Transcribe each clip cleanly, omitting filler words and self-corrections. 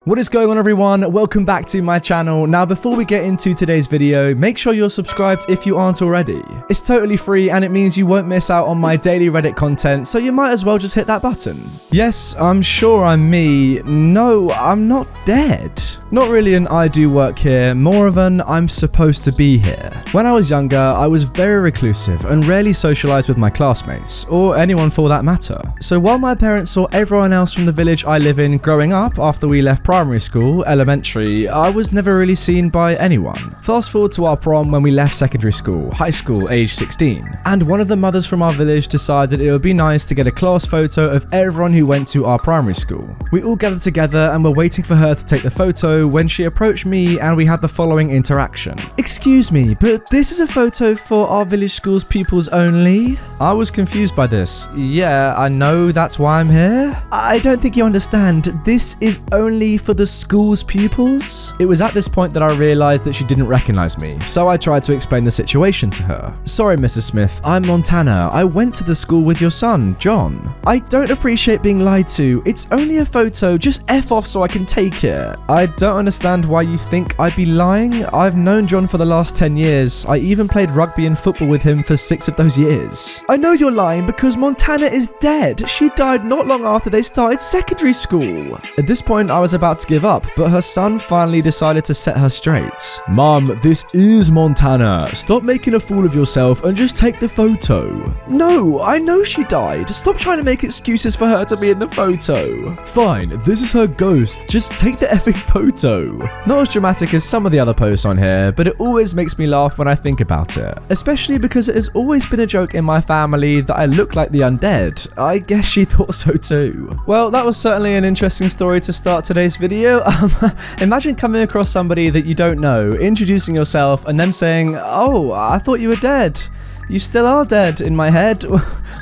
What is going on, everyone? Welcome back to my channel. Now, before we get into today's video, make sure you're subscribed if you aren't already. It's totally free and it means you won't miss out on my daily Reddit content, so you might as well just hit that button. Yes, I'm sure I'm me. No, I'm not dead. Not really an I do work here, more of an I'm supposed to be here. When I was younger, I was very reclusive and rarely socialized with my classmates, or anyone for that matter. So while my parents saw everyone else from the village I live in growing up after we left primary school, elementary, I was never really seen by anyone. Fast forward to our prom when we left secondary school, high school, age 16, and one of the mothers from our village decided it would be nice to get a class photo of everyone who went to our primary school. We all gathered together and were waiting for her to take the photo when she approached me and we had the following interaction. "Excuse me, but this is a photo for our village school's pupils only?" I was confused by this. "Yeah, I know, that's why I'm here." "I don't think you understand. This is only for the school's pupils." It was at this point that I realized that she didn't recognize me, so I tried to explain the situation to her. "Sorry, Mrs. Smith, I'm Montana. I went to the school with your son, John." "I don't appreciate being lied to. It's only a photo. Just F off so I can take it." "I don't understand why you think I'd be lying. I've known John for the last 10 years. I even played rugby and football with him for 6 of those years." "I know you're lying because Montana is dead. She died not long after they started secondary school." At this point, I was about to give up, but her son finally decided to set her straight. "Mom, this is Montana. Stop making a fool of yourself and just take the photo." "No, I know she died. Stop trying to make excuses for her to be in the photo." "Fine, this is her ghost. Just take the effing photo." Not as dramatic as some of the other posts on here, but it always makes me laugh when I think about it. Especially because it has always been a joke in my family that I look like the undead. I guess she thought so too. Well, that was certainly an interesting story to start today's video. Imagine coming across somebody that you don't know, introducing yourself, and them saying, "Oh, I thought you were dead. You still are dead in my head.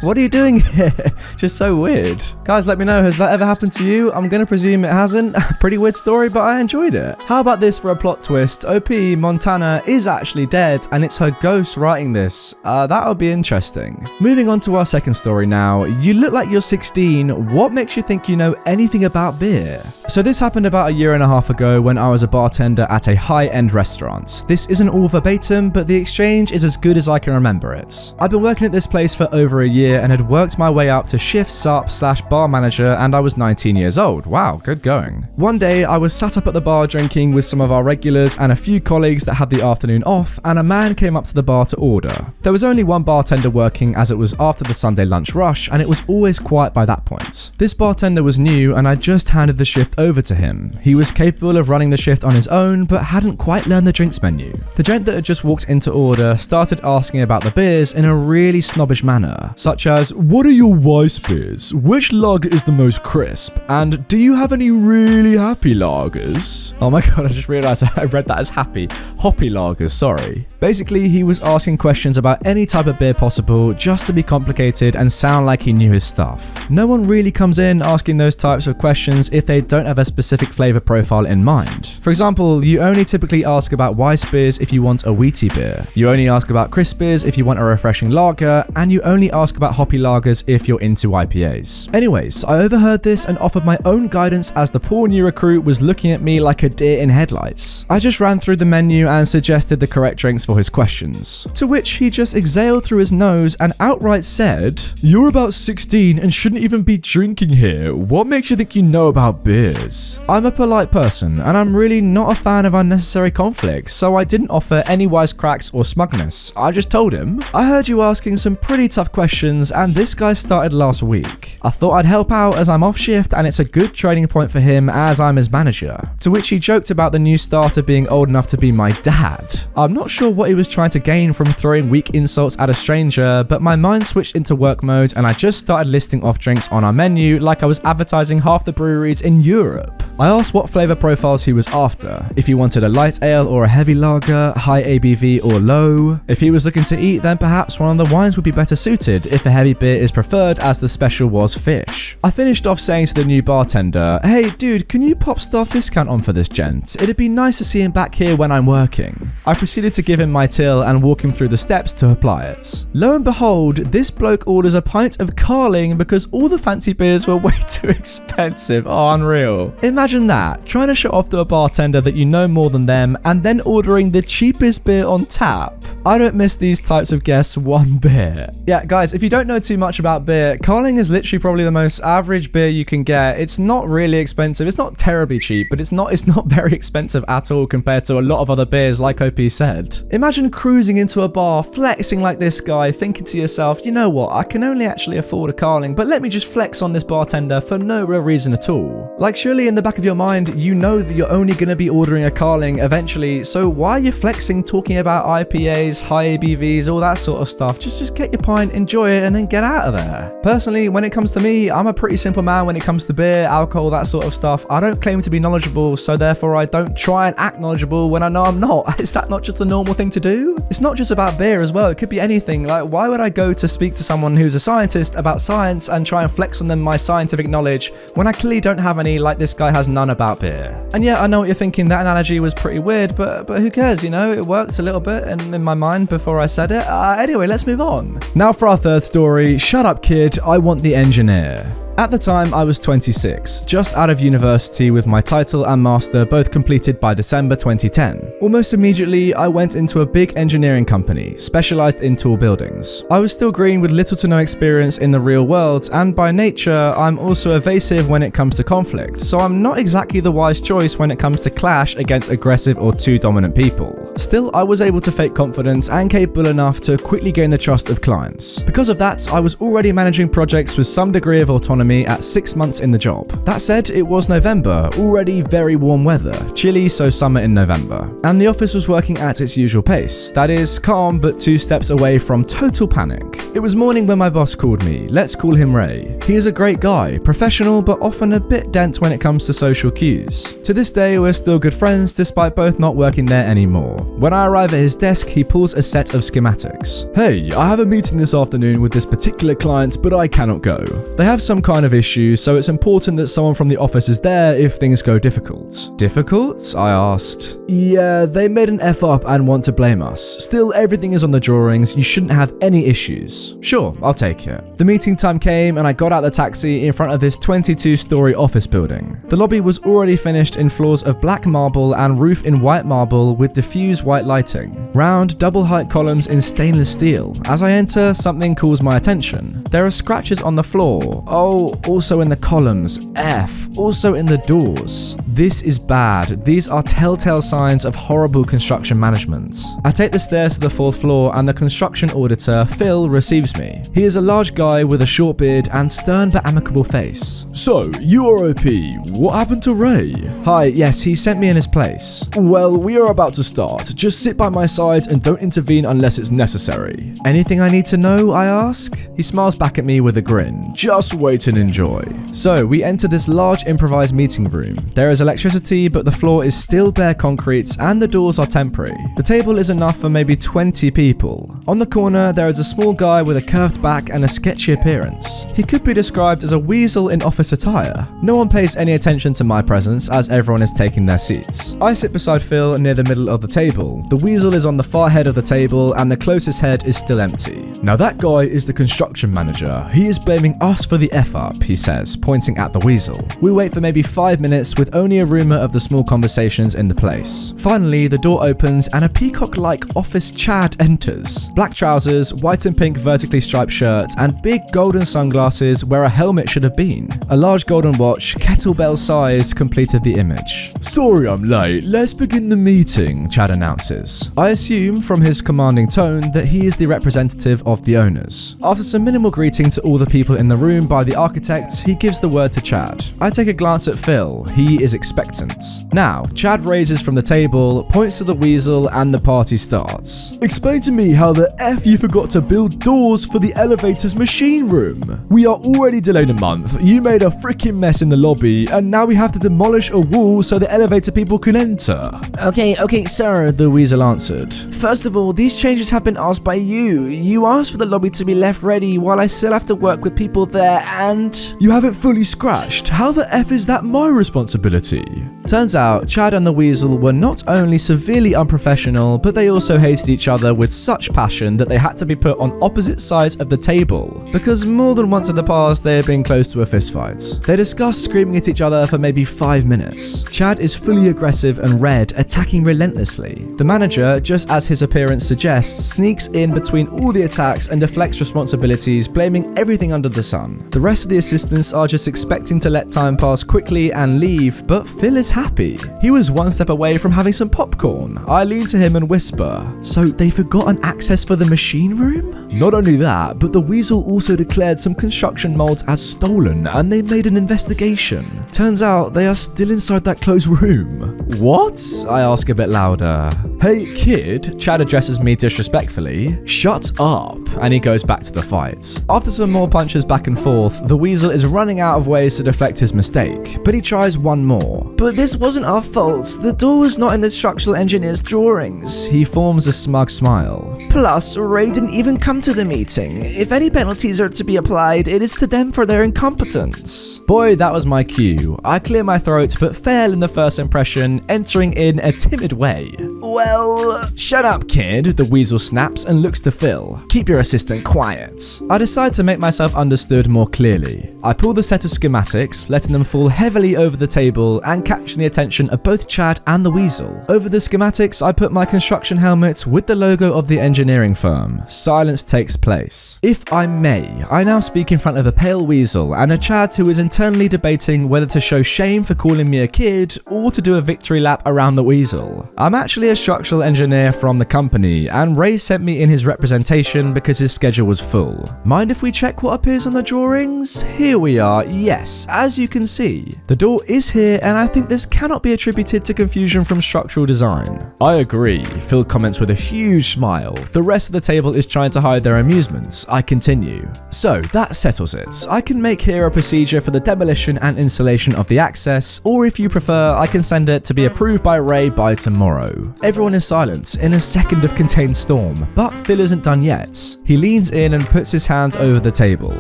What are you doing here?" Just so weird. Guys, let me know, has that ever happened to you? I'm gonna presume it hasn't. Pretty weird story, but I enjoyed it. How about this for a plot twist? OP, Montana is actually dead, and it's her ghost writing this. That would be interesting. Moving on to our second story now. You look like you're 16. What makes you think you know anything about beer? So this happened about a year and a half ago when I was a bartender at a high-end restaurant. This isn't all verbatim, but the exchange is as good as I can remember it. I've been working at this place for over a year and had worked my way up to shift sup/bar manager, and I was 19 years old. Wow, good going. One day I was sat up at the bar drinking with some of our regulars and a few colleagues that had the afternoon off, and a man came up to the bar to order. There was only one bartender working as it was after the Sunday lunch rush, and it was always quiet by that point. This bartender was new and I just handed the shift over to him. He was capable of running the shift on his own, but hadn't quite learned the drinks menu. The gent that had just walked into order started asking about the beers in a really snobbish manner, such as, "What are your Weiss beers? Which lager is the most crisp? And do you have any really happy lagers?" Oh my god, I just realized I read that as happy. Hoppy lagers, sorry. Basically, he was asking questions about any type of beer possible just to be complicated and sound like he knew his stuff. No one really comes in asking those types of questions if they don't have a specific flavor profile in mind. For example, you only typically ask about Weiss beers if you want a wheaty beer. You only ask about crisp beers if you want a refreshing lager, and you only ask about hoppy lagers if you're into IPAs. Anyways, I overheard this and offered my own guidance as the poor new recruit was looking at me like a deer in headlights. I just ran through the menu and suggested the correct drinks for his questions, to which he just exhaled through his nose and outright said, "You're about 16 and shouldn't even be drinking here. What makes you think you know about beers?" I'm a polite person and I'm really not a fan of unnecessary conflict, so I didn't offer any wisecracks or smugness. I just told him, "I heard you asking some pretty tough questions and this guy started last week. I thought I'd help out as I'm off shift and it's a good training point for him as I'm his manager." To which he joked about the new starter being old enough to be my dad. I'm not sure what he was trying to gain from throwing weak insults at a stranger, but my mind switched into work mode and I just started listing off drinks on our menu like I was advertising half the breweries in Europe. I asked what flavor profiles he was after, if he wanted a light ale or a heavy lager, high ABV or low. If he was looking to eat, then perhaps one of the wines would be better suited if a heavy beer is preferred, as the special was fish. I finished off saying to the new bartender, "Hey dude, can you pop staff discount on for this gent? It'd be nice to see him back here when I'm working." I proceeded to give him my till and walk him through the steps to apply it. Lo and behold, this bloke orders a pint of Carling because all the fancy beers were way too expensive. Oh, unreal. Imagine that, trying to show off to a bartender that you know more than them and then ordering the cheapest beer on tap. I don't miss these types of guests one bit. Yeah, guys, if you don't know too much about beer, Carling is literally probably the most average beer you can get. It's not really expensive. It's not terribly cheap, but it's not very expensive at all compared to a lot of other beers, like OP said. Imagine cruising into a bar, flexing like this guy, thinking to yourself, you know what, I can only actually afford a Carling, but let me just flex on this bartender for no real reason at all. Like, surely in the back of your mind, you know that you're only going to be ordering a Carling eventually, so why are you flexing, talking about IPAs, high ABVs, all that sort of stuff? Just get your pint, enjoy it, and then get out of there. Personally, when it comes to me, I'm a pretty simple man when it comes to beer, alcohol, that sort of stuff. I don't claim to be knowledgeable, so therefore I don't try and act knowledgeable when I know I'm not. Is that not just the normal thing to do? It's not just about beer as well, it could be anything. Like, why would I go to speak to someone who's a scientist about science and try and flex on them my scientific knowledge when I clearly don't have any, like this guy has none about beer? And yeah, I know what you're thinking, that analogy was pretty weird, but who cares, you know? It worked a little bit in my mind before I said it. Anyway, let's move on. Now for our third story. Shut up, kid, I want the engineer. At the time, I was 26, just out of university with my title and master both completed by December 2010. Almost immediately, I went into a big engineering company, specialized in tall buildings. I was still green with little to no experience in the real world, and by nature, I'm also evasive when it comes to conflict, so I'm not exactly the wise choice when it comes to clash against aggressive or too dominant people. Still, I was able to fake confidence and capable enough to quickly gain the trust of clients. Because of that, I was already managing projects with some degree of autonomy at 6 months in the job. That said, it was November, already very warm weather, chilly, so summer in November, and the office was working at its usual pace, that is, calm but 2 steps away from total panic. It was morning when my boss called me. Let's call him Ray. He is a great guy, professional but often a bit dense when it comes to social cues. To this day, we're still good friends despite both not working there anymore. When I arrive at his desk, he pulls a set of schematics. "Hey, I have a meeting this afternoon with this particular client, but I cannot go. They have some kind of issue, so it's important that someone from the office is there if things go difficult." "Difficult?" I asked. "Yeah, they made an F up and want to blame us. Still, everything is on the drawings, you shouldn't have any issues." "Sure, I'll take it." The meeting time came and I got out the taxi in front of this 22-story office building. The lobby was already finished in floors of black marble and roof in white marble with diffused white lighting. Round, double-height columns in stainless steel. As I enter, something calls my attention. There are scratches on the floor. Oh, also in the columns. F. Also in the doors. This is bad. These are telltale signs of horrible construction management. I take the stairs to the 4th floor and the construction auditor, Phil, receives me. He is a large guy with a short beard and stern but amicable face. "So, you are OP. What happened to Ray?" "Hi, yes, he sent me in his place." "Well, we are about to start. Just sit by my side and don't intervene unless it's necessary." "Anything I need to know?" I ask. He smiles back at me with a grin. "Just wait and enjoy." So, we enter this large improvised meeting room. There is electricity, but the floor is still bare concrete and the doors are temporary. The table is enough for maybe 20 people. On the corner, there is a small guy with a curved back and a sketchy appearance. He could be described as a weasel in office attire. No one pays any attention to my presence as everyone is taking their seats. I sit beside Phil near the middle of the table. The weasel is on the far head of the table and the closest head is still empty. "Now that guy is the construction manager. He is blaming us for the F-up," he says, pointing at the weasel. We wait for maybe 5 minutes with only a rumour of the small conversations in the place. Finally, the door opens and a peacock-like office Chad enters. Black trousers, white and pink vertically striped shirt, and big golden sunglasses where a helmet should have been. A large golden watch, kettlebell sized, completed the image. "Sorry I'm late, let's begin the meeting," Chad announces. I assume from his commanding tone that he is the representative of the owners. After some minimal greeting to all the people in the room by the architect, he gives the word to Chad. I take a glance at Phil. He is expectant. Now, Chad raises from the table, points to the weasel, and the party starts. "Explain to me how the F you forgot to build doors for the elevator's machine room. We are already delayed a month. You made a freaking mess in the lobby, and now we have to demolish a wall so the elevator people can enter." Okay, sir," the weasel answered. First of all, these changes have been asked by you. You asked for the lobby to be left ready while I still have to work with people there and... You have it fully scratched. How the F is that my responsibility? Turns out, Chad and the Weasel were not only severely unprofessional, but they also hated each other with such passion that they had to be put on opposite sides of the table, because more than once in the past they had been close to a fistfight. They discussed screaming at each other for maybe 5 minutes. Chad is fully aggressive and Red attacking relentlessly. The manager, just as his appearance suggests, sneaks in between all the attacks and deflects responsibilities, blaming everything under the sun. The rest of the assistants are just expecting to let time pass quickly and leave, but Phil is happy. He was one step away from having some popcorn. I lean to him and whisper, so they forgot an access for the machine room? Not only that, but the Weasel also declared some construction molds as stolen and they made an investigation. Turns out they are still inside that closed room. What? I ask a bit louder. Hey kid, Chad addresses me disrespectfully. Shut up. And he goes back to the fight. After some more punches back and forth, the Weasel is running out of ways to deflect his mistake, but he tries one more. But this wasn't our fault. The door was not in the structural engineer's drawings. He forms a smug smile. Plus, Ray didn't even come to the meeting. If any penalties are to be applied, it is to them for their incompetence. Boy, that was my cue. I clear my throat but fail in the first impression, entering in a timid way. Well, shut up kid, the Weasel snaps and looks to Phil. Keep your assistant quiet. I decide to make myself understood more clearly. I pull the set of schematics, letting them fall heavily over the table and catching the attention of both Chad and the Weasel. Over the schematics, I put my construction helmet with the logo of the engineering firm. Silence takes place. If I may, I now speak in front of a pale Weasel and a Chad who is internally debating whether to show shame for calling me a kid or to do a victory lap around the Weasel. I'm actually a structural engineer from the company, and Ray sent me in his representation because his schedule was full. Mind if we check what appears on the drawings? Here we are, yes, as you can see. The door is here, and I think this cannot be attributed to confusion from structural design. I agree, Phil comments with a huge smile. The rest of the table is trying to hide their amusements. I continue. So, that settles it. I can make here a procedure for the demolition and installation of the access, or if you prefer, I can send it to be approved by Ray by tomorrow. Everyone is silent in a second of contained storm, but Phil isn't done yet. He leans in and puts his hands over the table.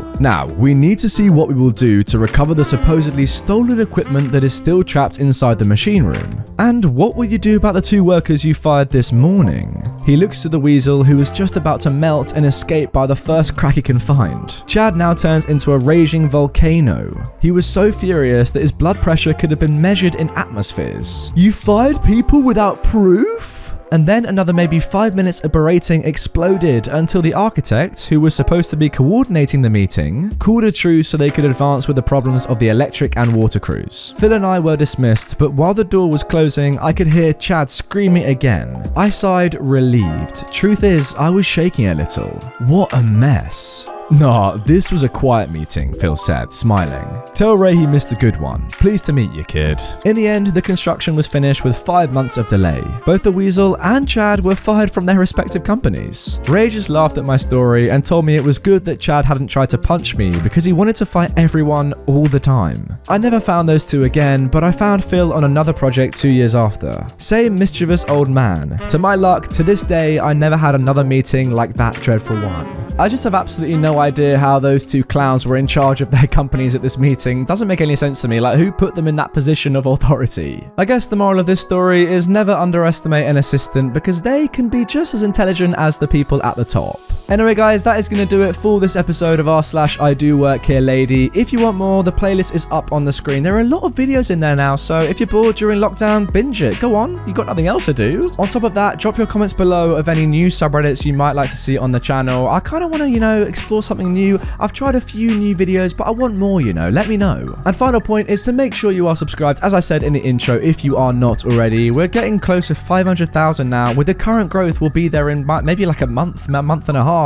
Now, we need to see what we will do to recover the supposedly stolen equipment that is still trapped inside the machine room. And what will you do about the 2 workers you fired this morning? He looks to the Weasel, who is just about to melt and escape by the first crack he can find. Chad now turns into a raging volcano. He was so furious that his blood pressure could have been measured in atmospheres. You fired people without proof? And then another maybe 5 minutes of berating exploded until the architect, who was supposed to be coordinating the meeting, called a truce so they could advance with the problems of the electric and water crews. Phil and I were dismissed, but while the door was closing, I could hear Chad screaming again. I sighed, relieved. Truth is, I was shaking a little. What a mess. Nah, this was a quiet meeting, Phil said, smiling. Tell Ray he missed a good one. Pleased to meet you, kid. In the end, the construction was finished with 5 months of delay. Both the Weasel and Chad were fired from their respective companies. Ray just laughed at my story and told me it was good that Chad hadn't tried to punch me because he wanted to fight everyone all the time. I never found those two again, but I found Phil on another project 2 years after. Same mischievous old man. To my luck, to this day, I never had another meeting like that dreadful one. I just have absolutely no idea how those 2 clowns were in charge of their companies at this meeting. Doesn't make any sense to me. Like, who put them in that position of authority? I guess the moral of this story is never underestimate an assistant because they can be just as intelligent as the people at the top. Anyway guys, that is going to do it for this episode of r/IDOWorkHereLady. If you want more, the playlist is up on the screen. There are a lot of videos in there now, so if you're bored during lockdown, binge it. Go on, you got nothing else to do. On top of that, drop your comments below of any new subreddits you might like to see on the channel. I kind of want to, explore something new. I've tried a few new videos, but I want more, let me know. And final point is to make sure you are subscribed, as I said in the intro, if you are not already. We're getting close to 500,000 now. With the current growth, we'll be there in maybe like a month and a half.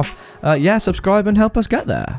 Yeah, subscribe and help us get there.